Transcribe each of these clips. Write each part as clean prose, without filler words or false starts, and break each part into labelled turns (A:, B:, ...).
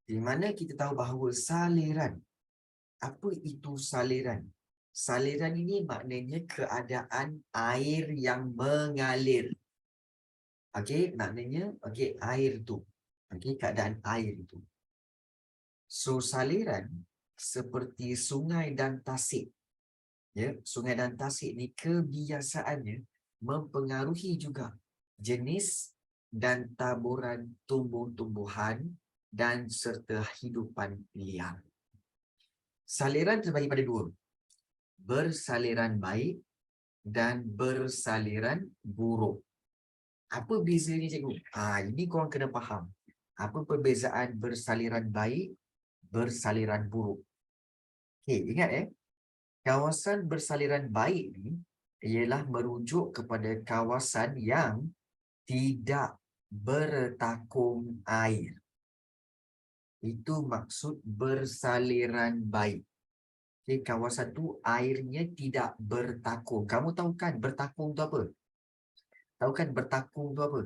A: Di mana kita tahu bahawa saliran. Apa itu saliran? Saliran ini maknanya keadaan air yang mengalir. Okey, maknanya air tu. Okey, keadaan air itu. So saliran seperti sungai dan tasik. Ya, sungai dan tasik ni kebiasaannya mempengaruhi juga jenis dan taburan tumbuh-tumbuhan dan serta hidupan liar. Saliran terbagi pada dua. Bersaliran baik dan bersaliran buruk. Apa bezanya cikgu? Ini korang kena faham. Apa perbezaan bersaliran baik, bersaliran buruk? Okey, ingat kawasan bersaliran baik ni ialah merujuk kepada kawasan yang tidak bertakung air. Itu maksud bersaliran baik. Okay, kawasan tu airnya tidak bertakung. Kamu tahu kan bertakung tu apa? Tahu kan bertakung tu apa?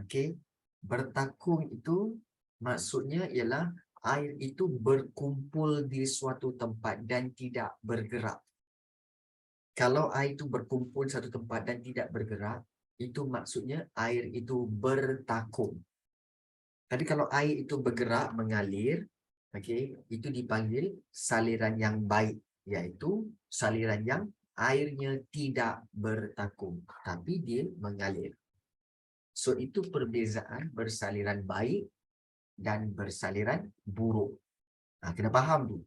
A: Okey. Bertakung itu maksudnya ialah air itu berkumpul di suatu tempat dan tidak bergerak. Kalau air itu berkumpul di satu tempat dan tidak bergerak, itu maksudnya air itu bertakung. Tapi kalau air itu bergerak, mengalir, okey, itu dipanggil saliran yang baik, iaitu saliran yang airnya tidak bertakung, tapi dia mengalir. So, itu perbezaan bersaliran baik dan bersaliran buruk. Kena faham tu.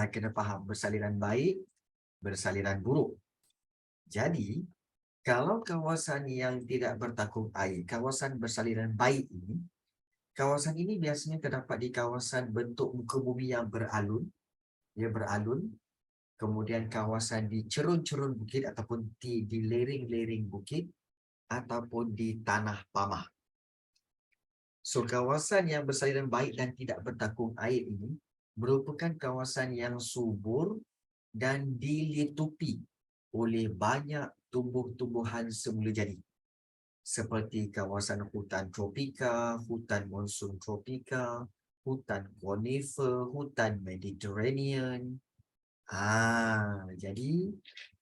A: Kena faham bersaliran baik, bersaliran buruk. Jadi, kalau kawasan yang tidak bertakung air, kawasan bersaliran baik ini, kawasan ini biasanya terdapat di kawasan bentuk muka bumi yang beralun, beralun, kemudian kawasan di cerun-cerun bukit ataupun di lereng-lereng bukit ataupun di tanah pamah. So, kawasan yang bersaliran baik dan tidak bertakung air ini merupakan kawasan yang subur dan dilitupi oleh banyak tumbuh-tumbuhan semula jadi. Seperti kawasan hutan tropika, hutan monsun tropika, hutan conifer, hutan Mediterranean. Jadi,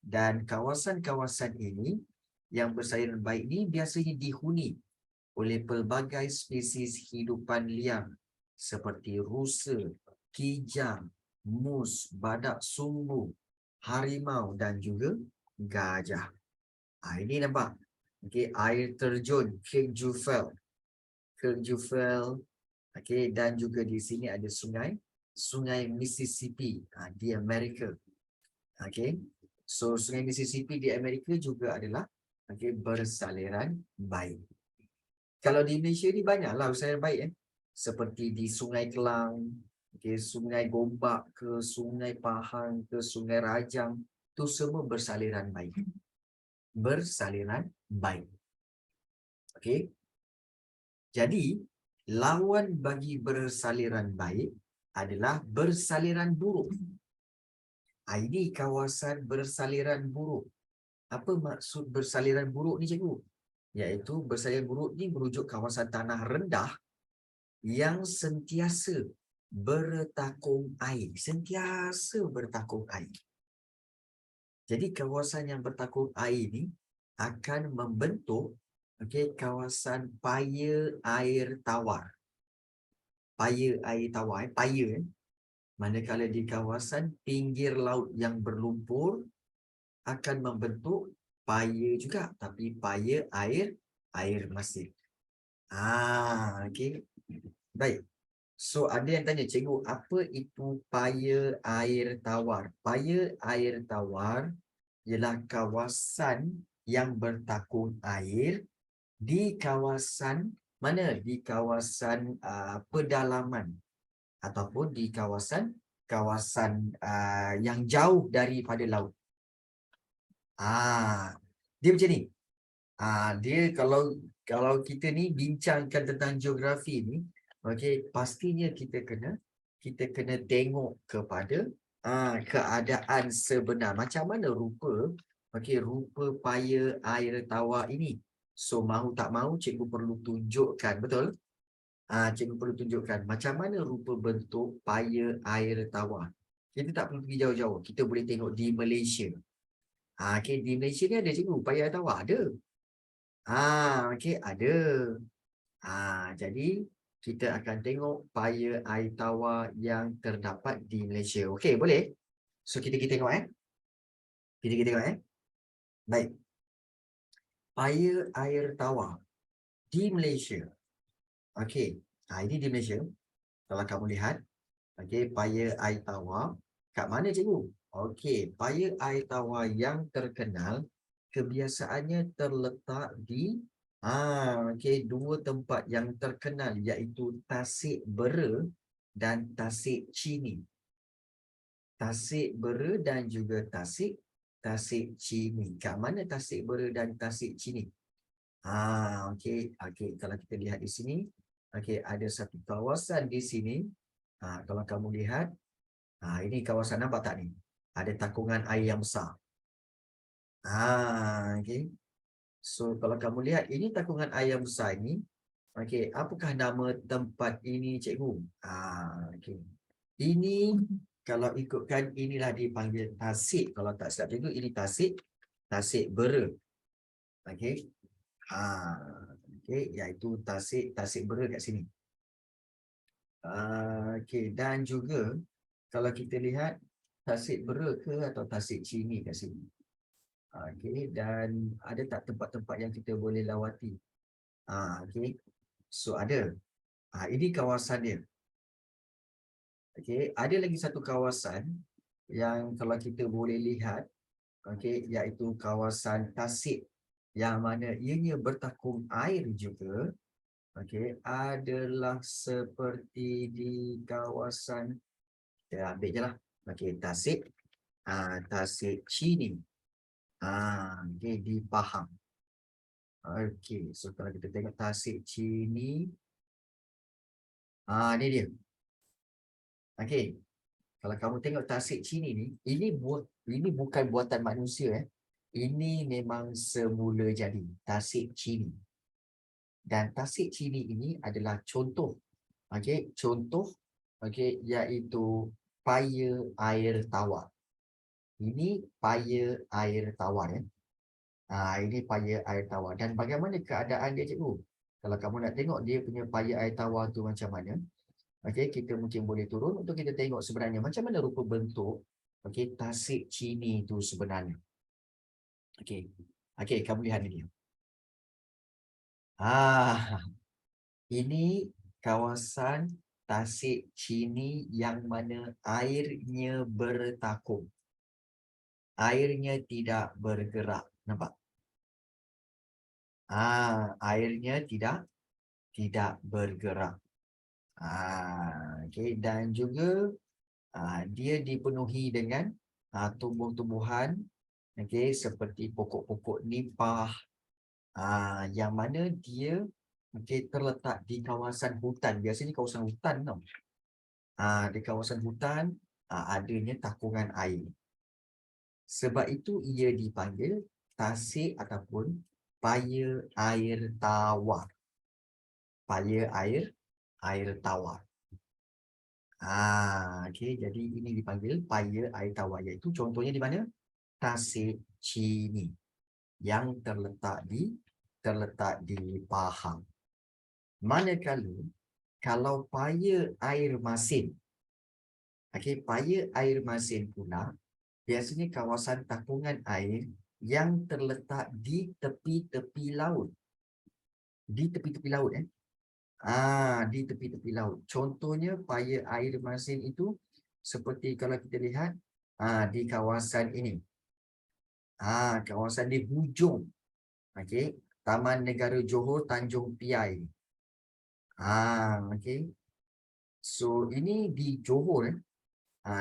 A: dan kawasan-kawasan ini yang bersaliran baik ini biasanya dihuni oleh pelbagai spesies hidupan liar seperti rusa, kijang, mus, badak sumbu, harimau dan juga gajah. Ini nampak. Okey, air terjun Kirk Jufel. Okey, dan juga di sini ada Sungai Mississippi di Amerika. Okey. So Sungai Mississippi di Amerika juga adalah bersaliran baik. Kalau di Malaysia ni banyaklah bersaliran baik seperti di Sungai Kelang, Sungai Gombak ke, Sungai Pahang ke, Sungai Rajang, tu semua bersaliran baik. Bersaliran baik. Okey. Jadi, lawan bagi bersaliran baik adalah bersaliran buruk. Ini kawasan bersaliran buruk. Apa maksud bersaliran buruk ni cikgu? Iaitu bersaliran buruk ni merujuk kawasan tanah rendah yang sentiasa bertakung air. Sentiasa bertakung air. Jadi kawasan yang bertakung air ni akan membentuk kawasan paya air tawar. Paya air tawar, paya. Manakala di kawasan pinggir laut yang berlumpur akan membentuk paya juga, tapi paya air masin. Okey. Baik. So ada yang tanya, cikgu, apa itu paya air tawar? Paya air tawar ialah kawasan yang bertakung air di kawasan mana? Di kawasan pedalaman ataupun di kawasan yang jauh daripada laut. Dia macam ni. Dia kalau kita ni bincangkan tentang geografi ni, pastinya kita kena tengok kepada keadaan sebenar. Macam mana rupa rupa paya air tawar ini. So mahu tak mahu cikgu perlu tunjukkan, betul? Cikgu perlu tunjukkan macam mana rupa bentuk paya air tawar. Kita tak perlu pergi jauh-jauh. Kita boleh tengok di Malaysia. Okey, di Malaysia ni ada cikgu paya air tawar? Ada. Okey, ada. Jadi kita akan tengok paya air tawar yang terdapat di Malaysia. Okey, boleh? So kita pergi tengok Kita pergi tengok Baik. Paya air tawar di Malaysia. Okey. Ini di Malaysia. Kalau kamu lihat, okey, paya air tawar kat mana cikgu? Okey, paya air tawar yang terkenal kebiasaannya terletak di okey, dua tempat yang terkenal iaitu Tasik Bera dan Tasik Chini. Tasik Bera dan juga Tasik Chini. Kat mana Tasik Bera dan Tasik Chini? Okey, kalau kita lihat di sini, okey, ada satu kawasan di sini. Kalau kamu lihat, ini kawasan, nampak tak ni? Ada takungan air yang besar. Okey. So kalau kamu lihat ini takungan air yang besar ini, okey, apakah nama tempat ini cikgu? Okey. Ini kalau ikutkan inilah dipanggil Tasik. Kalau tak silap cikgu, ini Tasik Bera. Okey. Okey, iaitu Tasik Bera kat sini. Okey, dan juga kalau kita lihat Tasik Bera ke atau Tasik Chini kat sini. Okey, dan ada tak tempat-tempat yang kita boleh lawati? Okey. So ada. Ini kawasan dia. Okey, ada lagi satu kawasan yang kalau kita boleh lihat, okey, iaitu kawasan Tasik yang mana ianya bertakung air juga. Okey, adalah seperti di kawasan, kita ambil je lah. Okey, Tasik Chini. Okey, di Pahang. Okey, so kalau kita tengok Tasik Chini, ni dia. Okey, kalau kamu tengok Tasik Chini ni, ini bukan buatan manusia. Ini memang semula jadi Tasik Chini. Dan Tasik Chini ini adalah contoh. Okey, contoh, okey, iaitu paya air tawar. Ini paya air tawar ini paya air tawar. Dan bagaimana keadaan dia cikgu? Kalau kamu nak tengok dia punya paya air tawar tu macam mana, okey, kita mungkin boleh turun untuk kita tengok sebenarnya macam mana rupa bentuk Tasik Chini tu sebenarnya. Okey. Okey, kamu lihat ni dia. Ini kawasan Tasik Chini yang mana airnya bertakung. Airnya tidak bergerak. Nampak? Airnya tidak bergerak. Okey, dan juga dia dipenuhi dengan tumbuh-tumbuhan, okey, seperti pokok-pokok nipah, yang mana dia terletak di kawasan hutan. Biasanya kawasan hutan tau. Di kawasan hutan adanya takungan air. Sebab itu ia dipanggil tasik ataupun paya air tawar. Paya air tawar. Okey, jadi ini dipanggil paya air tawar, iaitu contohnya di mana? Tasik Chini yang terletak di Pahang. Manakala kalau paya air masin, okey, paya air masin pula biasanya kawasan takungan air yang terletak di tepi-tepi laut. Di tepi-tepi laut di tepi-tepi laut. Contohnya paya air masin itu seperti kalau kita lihat di kawasan ini. Kawasan di hujung. Okey, Taman Negara Johor Tanjung Piai. Okey. So ini di Johor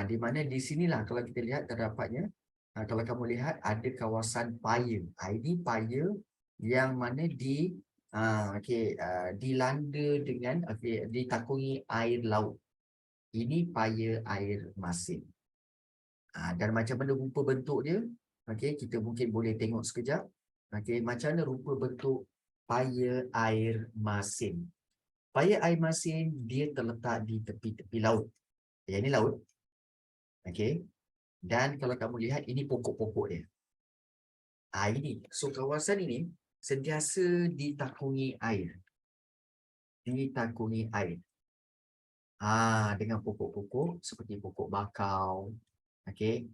A: di mana di sinilah kalau kita lihat terdapatnya, kalau kamu lihat ada kawasan paya. Ini paya yang mana dilanda dengan ditakungi air laut. Ini paya air masin. Dan macam mana rupa bentuk dia? Okey, kita mungkin boleh tengok sekejap. Okey, macam mana rupa bentuk paya air masin? Paya air masin dia terletak di tepi-tepi laut. Yang ini laut. Okey. Dan kalau kamu lihat ini pokok-pokok dia. Ini. So kawasan ini sentiasa ditakungi air. Ditakungi air. Dengan pokok-pokok seperti pokok bakau. Okey.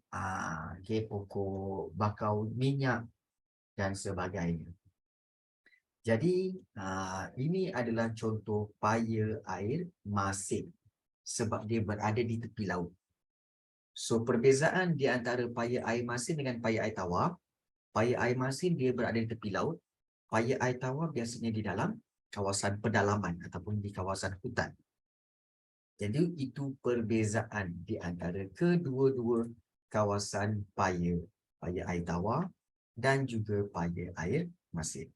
A: Okey, pokok bakau minyak dan sebagainya. Jadi, ini adalah contoh paya air masin sebab dia berada di tepi laut. So, perbezaan di antara paya air masin dengan paya air tawar, paya air masin dia berada di tepi laut, paya air tawar biasanya di dalam kawasan pedalaman ataupun di kawasan hutan. Jadi, itu perbezaan di antara kedua-dua kawasan paya air tawar dan juga paya air masin.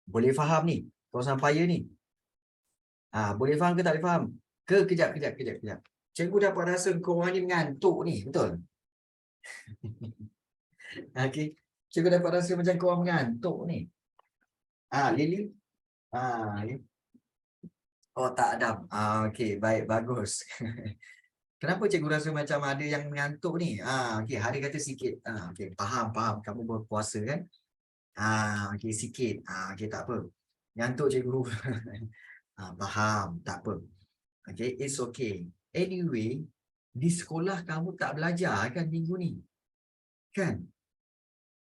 A: Boleh faham ni kawasan paya ni? Boleh faham ke tak boleh faham? Kejap. Cikgu dapat rasa korang ni mengantuk ni, betul? Okey. Cikgu dapat rasa macam korang mengantuk ni. Lily? Oh, tak ada. Okey, baik, bagus. Kenapa cikgu rasa macam ada yang mengantuk ni? Okey, hari kata sikit. Okey, faham. Kamu berpuasa kan? Okey, sikit. Okey, tak apa. Ngantuk cikgu. Faham, tak apa. Okay, it's okay. Anyway, di sekolah kamu tak belajar kan minggu ni? Kan?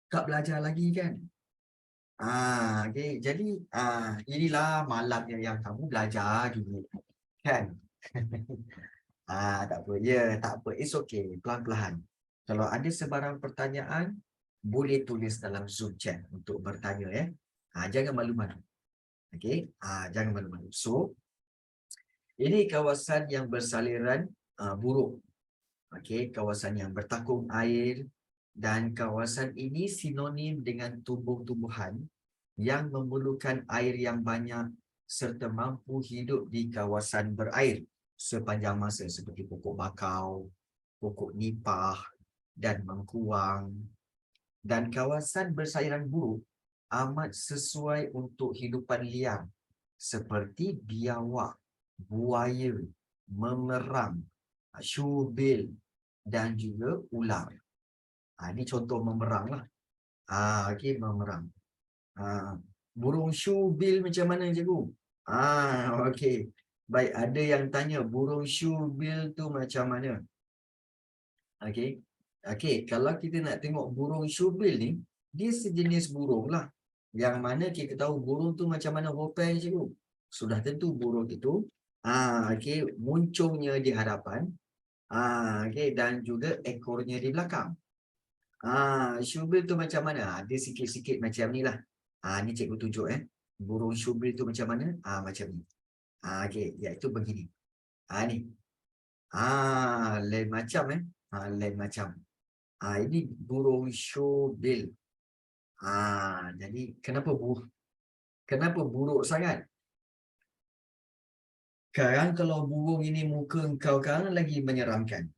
A: Tak belajar lagi kan? Okay. Jadi, inilah malam yang kamu belajar dulu. Kan? Tak apa. Ya, tak apa. It's okay. Pelan-pelan. Kalau ada sebarang pertanyaan, boleh tulis dalam Zoom chat untuk bertanya ya. Jangan malu-malu. Okay? Jangan malu-malu. So, ini kawasan yang bersaliran buruk. Okey, kawasan yang bertakung air dan kawasan ini sinonim dengan tumbuh-tumbuhan yang memerlukan air yang banyak serta mampu hidup di kawasan berair sepanjang masa seperti pokok bakau, pokok nipah dan mengkuang. Dan kawasan bersairan buruk amat sesuai untuk hidupan liar seperti biawak, buaya, memerang, syubil dan juga ular. Ini contoh memerang lah. Okey, memerang. Burung syubil macam mana cikgu? Okey. Baik, ada yang tanya burung syubil tu macam mana? Okey. Okey, kalau kita nak tengok burung syubil ni, dia sejenis burung lah. Yang mana kita tahu burung tu macam mana rupa cikgu? Sudah tentu burung itu okey, muncungnya di hadapan, okey, dan juga ekornya di belakang. Syubil tu macam mana? Dia sikit-sikit macam ni lah. Ni cikgu tunjuk burung syubil tu macam mana? Macam ni. Okey, iaitu begini. Ni. Lain macam lain macam. Ini burung syubil. Jadi kenapa buruk sangat? Sekarang kalau burung ini muka engkau kan lagi menyeramkan.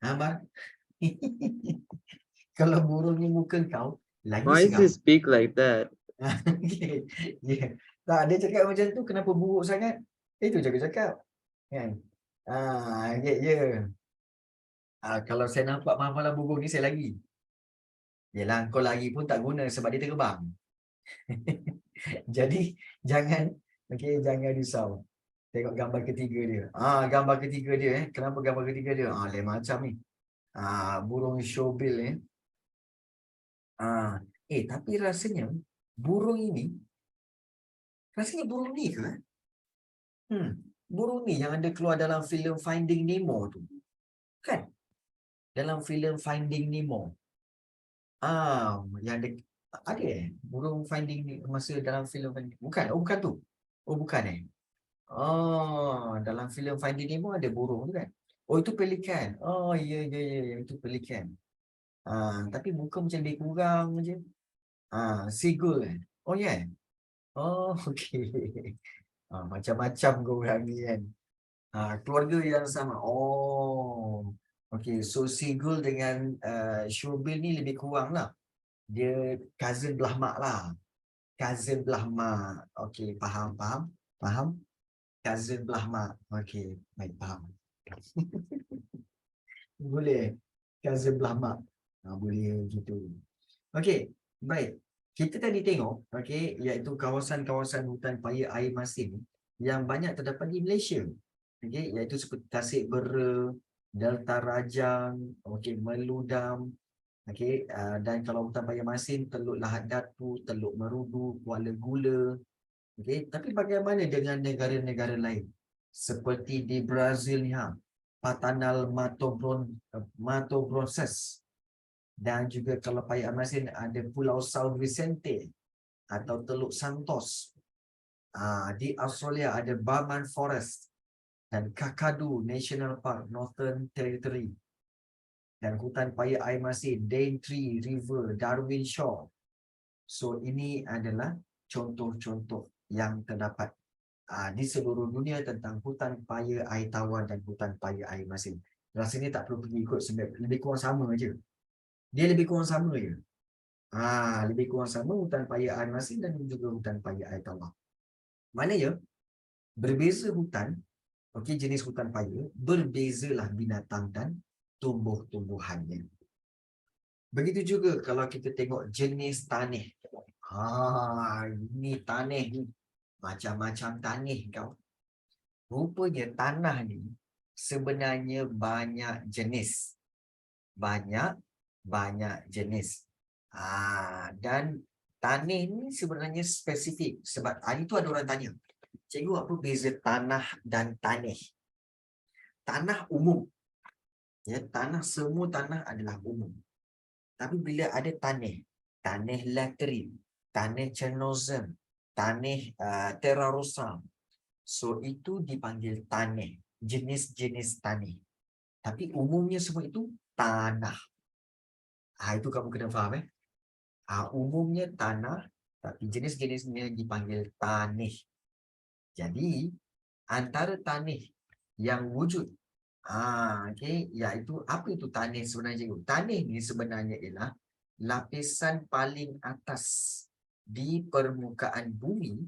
A: Bar? Kalau burung ni muka engkau lagi
B: Why does he
A: seram.
B: speak like that?
A: Okay. Yeah. Tak, dia cakap macam tu kenapa buruk sangat? Itu cakap. Kan? Kalau saya nampak malam-malam burung ni saya lagi. Yelah, kau lagi pun tak guna sebab dia terbang. Jadi jangan risau. Tengok gambar ketiga dia. Gambar ketiga dia Kenapa gambar ketiga dia? Lain macam ni. Burung syubil tapi rasanya burung ini burung ni ke? Burung ni yang ada keluar dalam filem Finding Nemo tu. Kan? Dalam filem Finding Nemo. Yang ada burung Finding Nemo masa dalam filem Finding. Bukan, bukan tu. Bukan dalam filem Finding Nemo ada burung tu kan? Itu pelikan. Ya, itu pelikan. Tapi muka macam lebih kurang je. Seagull kan? Ya. Okey. Macam-macam korang ni kan. Keluarga yang sama. Okey. So seagull dengan syubil ni lebih kurang lah. Dia cousin belah mak lah. Cousin belah mak. Okey, faham. Faham? Cousin belah mak. Okey, baik, faham. Boleh. Cousin belah mak. Boleh gitu. Okey, baik. Kita tadi tengok, okey, iaitu kawasan-kawasan hutan paya air masin yang banyak terdapat di Malaysia. Okey, iaitu seperti Tasik Bera, Delta Rajang, okey, Meludam, okey, dan kalau hutan paya masin, Teluk Lahad Datu, Teluk Merudu, Kuala Gula. Okey, tapi bagaimana dengan negara-negara lain? Seperti di Brazil ni, Pantanal Mato Grosses. Dan juga kalau paya air masin ada Pulau São Vicente atau Teluk Santos. Di Australia ada Barman Forest dan Kakadu National Park, Northern Territory. Dan hutan paya air masin Daintree River, Darwin Shore. So ini adalah contoh-contoh yang terdapat di seluruh dunia tentang hutan paya air tawar dan hutan paya air masin. Rasanya tak perlu pergi ikut sebab lebih kurang sama aja. Dia lebih kurang sama je. Lebih kurang sama hutan paya air masin dan juga hutan paya air tawar. Maknanya berbeza hutan, okey, jenis hutan paya, berbezalah binatang dan tumbuh-tumbuhannya. Begitu juga kalau kita tengok jenis tanah. Ini tanah ni macam-macam tanah kau. Rupanya tanah ni sebenarnya banyak jenis. Banyak jenis. Dan tanah ni sebenarnya spesifik. Sebab hari tu ada orang tanya, cikgu, apa beza tanah dan tanah? Tanah umum. Ya, semua tanah adalah umum. Tapi bila ada tanah laterit, tanah Chernozem, tanah Terra Rosa, so itu dipanggil tanah, jenis-jenis tanah. Tapi umumnya semua itu tanah. Itu kamu kena faham. Umumnya tanah, tapi jenis-jenisnya dipanggil tanah. Jadi, antara tanah yang wujud, okey, iaitu apa itu tanah sebenarnya? Tanah ni sebenarnya ialah lapisan paling atas di permukaan bumi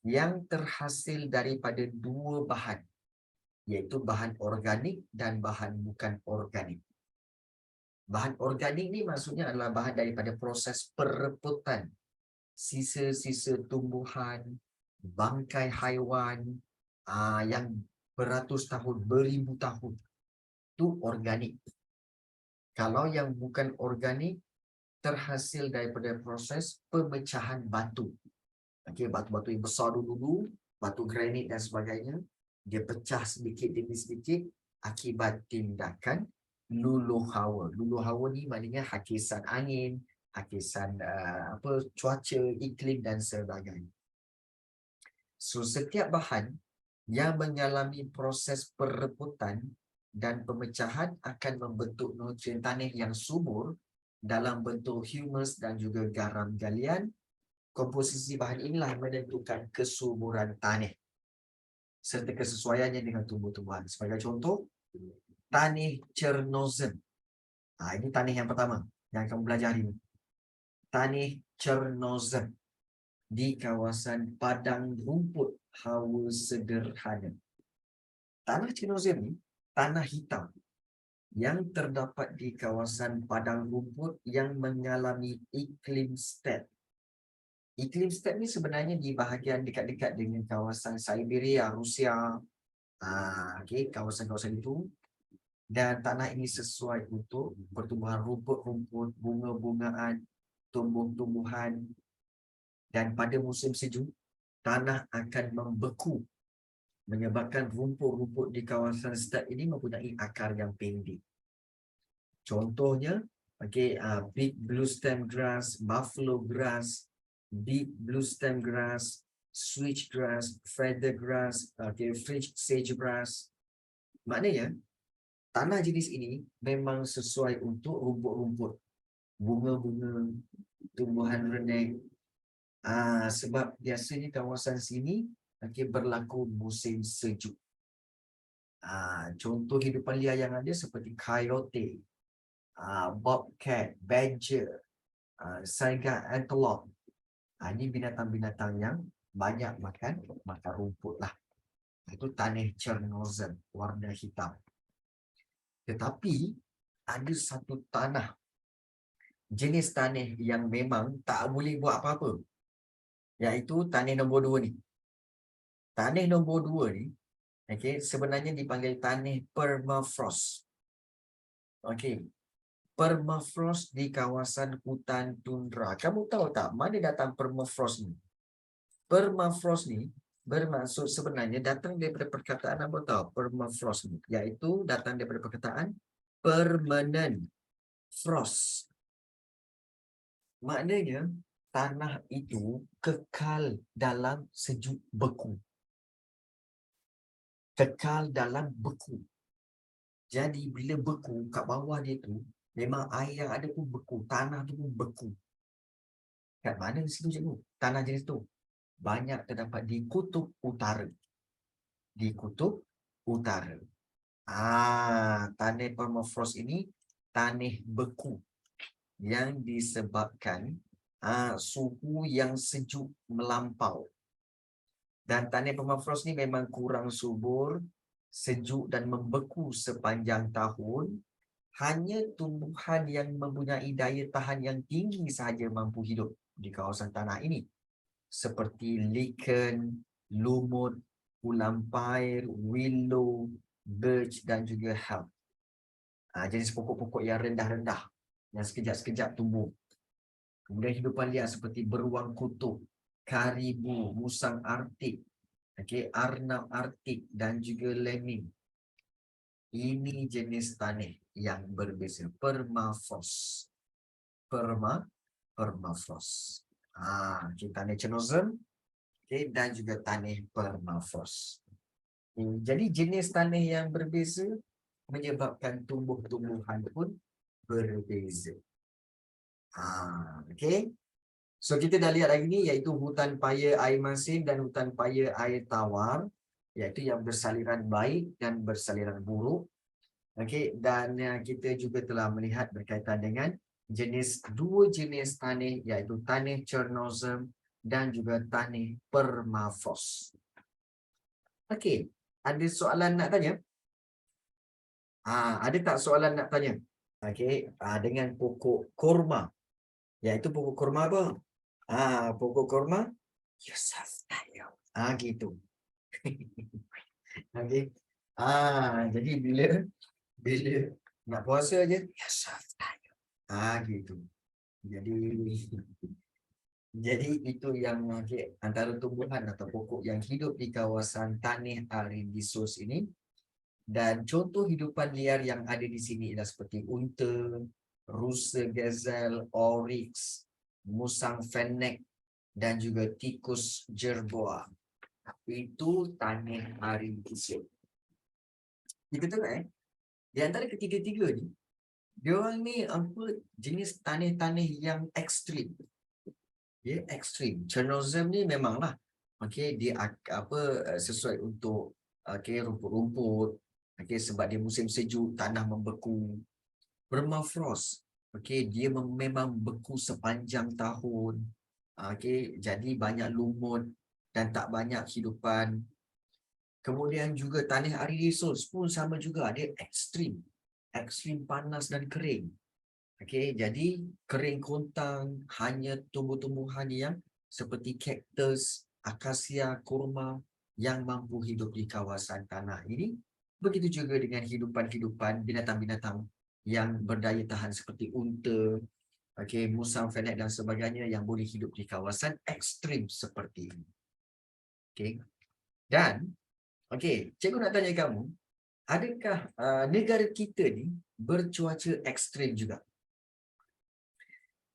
A: yang terhasil daripada dua bahan, iaitu bahan organik dan bahan bukan organik. Bahan organik ni maksudnya adalah bahan daripada proses perebutan sisa-sisa tumbuhan, bangkai haiwan yang beratus tahun, beribu tahun. Itu organik. Kalau yang bukan organik, terhasil daripada proses pemecahan batu. Okey, batu-batu yang besar dulu, batu granit dan sebagainya, dia pecah sedikit demi sedikit akibat tindakan luluh hawa. Luluh hawa ni maknanya hakisan angin, hakisan cuaca, iklim dan sebagainya. So, setiap bahan yang mengalami proses perebutan dan pemecahan akan membentuk nutrien tanah yang subur dalam bentuk humus dan juga garam galian. Komposisi bahan inilah menentukan kesuburan tanah serta kesesuaiannya dengan tumbuh-tumbuhan. Sebagai contoh, tanah Chernozem. Ini tanah yang pertama yang kamu belajar hari ini. Tanah Chernozem di kawasan padang rumput hawa sederhana. Tanah Chernozem ni tanah hitam yang terdapat di kawasan padang rumput yang mengalami iklim steppe. Iklim steppe ni sebenarnya di bahagian dekat-dekat dengan kawasan Siberia, Rusia. Okey, kawasan-kawasan itu. Dan tanah ini sesuai untuk pertumbuhan rumput-rumput, bunga-bungaan, tumbuh-tumbuhan. Dan pada musim sejuk, tanah akan membeku, menyebabkan rumput-rumput di kawasan steppe ini mempunyai akar yang pendek. Contohnya, big blue stem grass, buffalo grass, deep blue stem grass, switch grass, feather grass, fringe sagebrush. Maknanya, tanah jenis ini memang sesuai untuk rumput-rumput, bunga-bunga, tumbuhan renek. Sebab biasanya kawasan sini berlaku musim sejuk. Contoh hidupan liar yang ada seperti coyote, bobcat, badger, saiga antelope. Ini binatang-binatang yang banyak makan rumput lah. Itu tanah Chernozem, warna hitam. Tetapi ada satu tanah, jenis tanah yang memang tak boleh buat apa-apa, iaitu tanah nombor 2 ni. Tanah nombor 2 ni, okay, sebenarnya dipanggil tanah permafrost. Okay, permafrost di kawasan hutan tundra. Kamu tahu tak mana datang permafrost ni? Permafrost ni bermaksud sebenarnya datang daripada perkataan apa tahu? Permafrost ni, iaitu datang daripada perkataan permanent frost. Maknanya tanah itu kekal dalam sejuk beku. Kekal dalam beku. Jadi bila beku kat bawah dia tu, memang air yang ada pun beku, tanah tu pun beku. Kat mana di situ cikgu? Tanah jenis tu banyak terdapat di kutub utara. Di kutub utara. Tanah permafrost ini tanah beku yang disebabkan suhu yang sejuk melampau. Dan tanah permafrost ni memang kurang subur, sejuk dan membeku sepanjang tahun. Hanya tumbuhan yang mempunyai daya tahan yang tinggi sahaja mampu hidup di kawasan tanah ini. Seperti lichen, lumut, ulam pair, willow, birch dan juga helm. Jenis pokok-pokok yang rendah-rendah, yang sekejap-sekejap tumbuh. Kemudian hidupan liar seperti beruang kutub, karibu, musang Arktik, arnab Arktik dan juga lemming. Ini jenis tanah yang berbeza, permafrost. Permafrost. Tanah Chernozem, dan juga tanah permafrost. Jadi jenis tanah yang berbeza menyebabkan tumbuh-tumbuhan pun berbeza. So kita dah lihat lagi ni, iaitu hutan paya air masin dan hutan paya air tawar, iaitu yang bersaliran baik dan bersaliran buruk. Dan kita juga telah melihat berkaitan dengan dua jenis tanah, iaitu tanah Chernozem dan juga tanah permafrost. Ada soalan nak tanya? Ada tak soalan nak tanya? Dengan pokok korma, iaitu pokok korma apa? Pokok korma Yusuf Tayo. Gitu. Jadi bila nak puasa aje Yusuf Tayo. Gitu. Jadi itu yang antara tumbuhan atau pokok yang hidup di kawasan tanah Aridizos ini. Dan contoh hidupan liar yang ada di sini adalah seperti unta, rusa gazelle, oryx, musang fennec dan juga tikus jerboa. Itu tanah Aridizos. Kita tengok di antara ketiga-tiga ni, diorang ni apa jenis tanah-tanah yang ekstrim. Ekstrim. Chernozem ni memanglah dia sesuai untuk rumput-rumput, sebab dia musim sejuk, tanah membeku. Permafrost, dia memang beku sepanjang tahun. Jadi banyak lumut dan tak banyak hidupan. Kemudian juga tanah Aridizos pun sama juga, dia ekstrim panas dan kering. Jadi kering kontang, hanya tumbuh-tumbuhan yang seperti kaktus, akasia, kurma yang mampu hidup di kawasan tanah ini. Begitu juga dengan hidupan binatang-binatang yang berdaya tahan seperti unta, musang fennec dan sebagainya yang boleh hidup di kawasan ekstrim seperti ini. Dan cikgu nak tanya kamu, adakah negara kita ni bercuaca ekstrim juga?